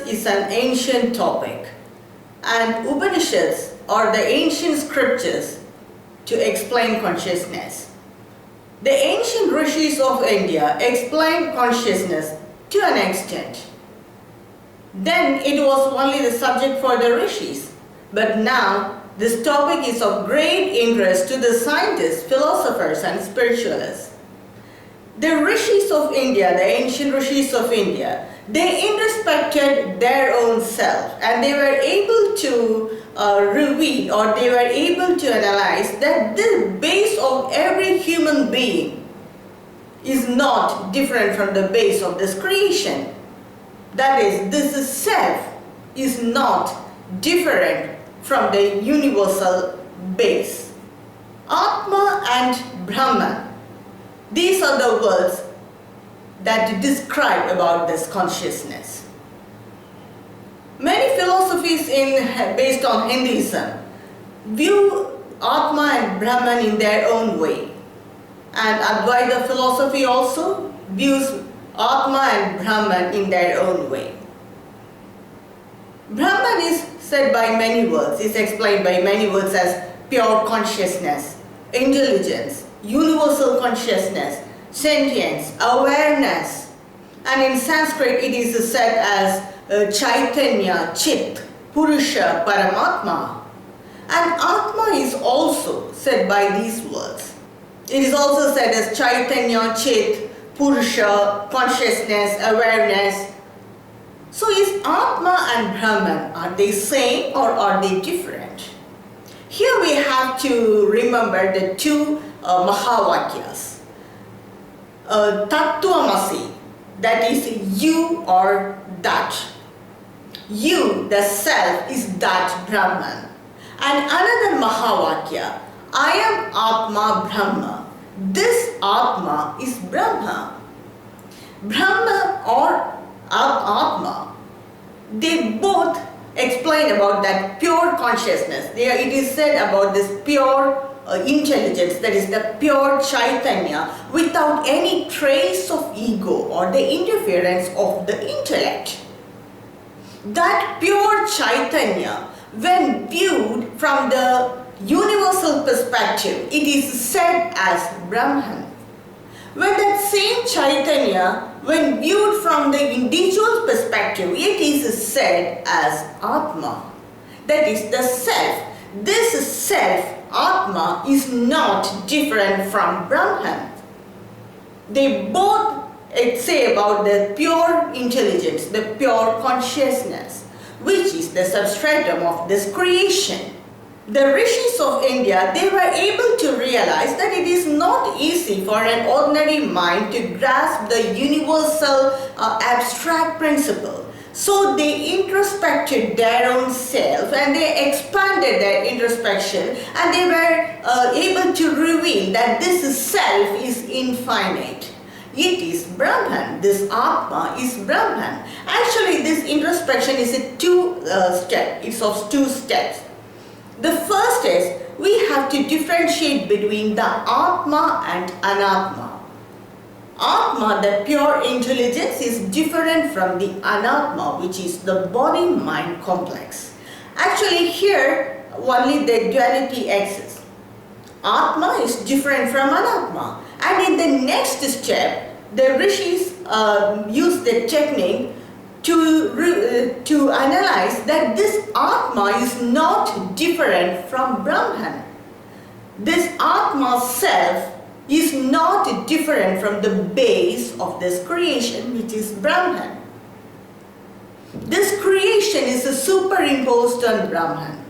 is an ancient topic, and Upanishads are the ancient scriptures to explain consciousness. The ancient rishis of India explained consciousness to an extent. Then it was only the subject for the rishis, but now this topic is of great interest to the scientists, philosophers and spiritualists. The rishis of India, the ancient rishis of India, they introspected their own self, and they were able to reveal, or they were able to analyze that the base of every human being is not different from the base of this creation. That is, this self is not different from the universal base. Atma and Brahman, these are the words that describe about this consciousness. Many philosophies based on Hinduism view Atma and Brahman in their own way. And Advaita philosophy also views Atma and Brahman in their own way. Brahman is said by many words, is explained by many words as pure consciousness, intelligence, universal consciousness, sentience, awareness. And in Sanskrit it is said as Chaitanya, Chit, Purusha, Paramatma. And Atma is also said by these words. It is also said as Chaitanya, Chit, Purusha, consciousness, awareness. So is Atma and Brahman, are they same or are they different? Here we have to remember the two Mahavakyas. Tattvamasi, that is you or that. You, the self, is that Brahman. And another Mahavakya, I am Atma Brahma. This Atma is Brahma. Brahma or Atma, they both explain about that pure consciousness. It is said about this pure intelligence, that is the pure Chaitanya, without any trace of ego or the interference of the intellect. That pure Chaitanya, when viewed from the universal perspective, it is said as Brahman. When that same Chaitanya, when viewed from the individual perspective, it is said as Atma. That is the self. This self, Atma, is not different from Brahman. They both say about the pure intelligence, the pure consciousness, which is the substratum of this creation. The rishis of India, they were able to realize that it is not easy for an ordinary mind to grasp the universal abstract principle. So they introspected their own self and they expanded their introspection, and they were able to reveal that this self is infinite. It is Brahman. This Atma is Brahman. Actually, this introspection is a two-step. It's of two steps. The first is we have to differentiate between the Atma and Anatma. Atma, the pure intelligence, is different from the Anatma, which is the body-mind complex. Actually, here only the duality exists. Atma is different from Anatma. And in the next step, the rishis use the technique to analyze that this Atma is not different from Brahman. This Atma self is not different from the base of this creation, which is Brahman. This creation is superimposed on Brahman.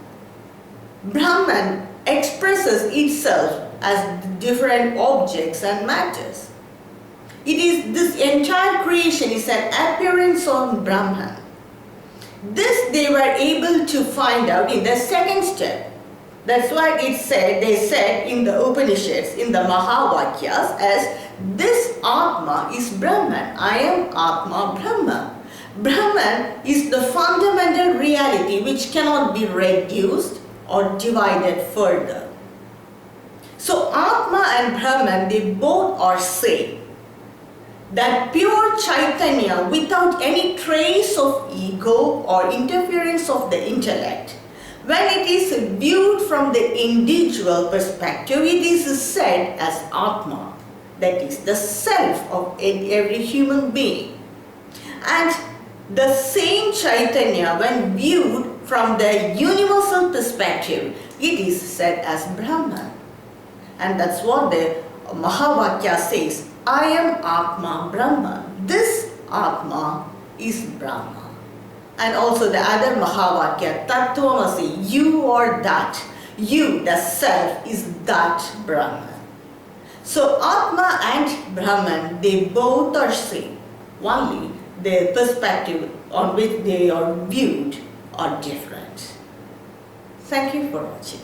Brahman expresses itself as different objects and matters. It is, this entire creation is an appearance on Brahman. This they were able to find out in the second step. That's why they said in the Upanishads, in the Mahavakyas, as this Atma is Brahman. I am Atma Brahma. Brahman is the fundamental reality which cannot be reduced or divided further. So Atma and Brahman, they both are same. that pure Chaitanya without any trace of ego or interference of the intellect. When it is viewed from the individual perspective, it is said as Atma, that is the self of every human being. And the same Chaitanya, when viewed from the universal perspective, it is said as Brahman. And that's what the Mahavakya says, I am Atma Brahman. This Atma is Brahman. And also the other Mahavakya, Tattvamasi, you are that. You, the self, is that Brahman. So Atma and Brahman, they both are same. Only the perspective on which they are viewed are different. Thank you for watching.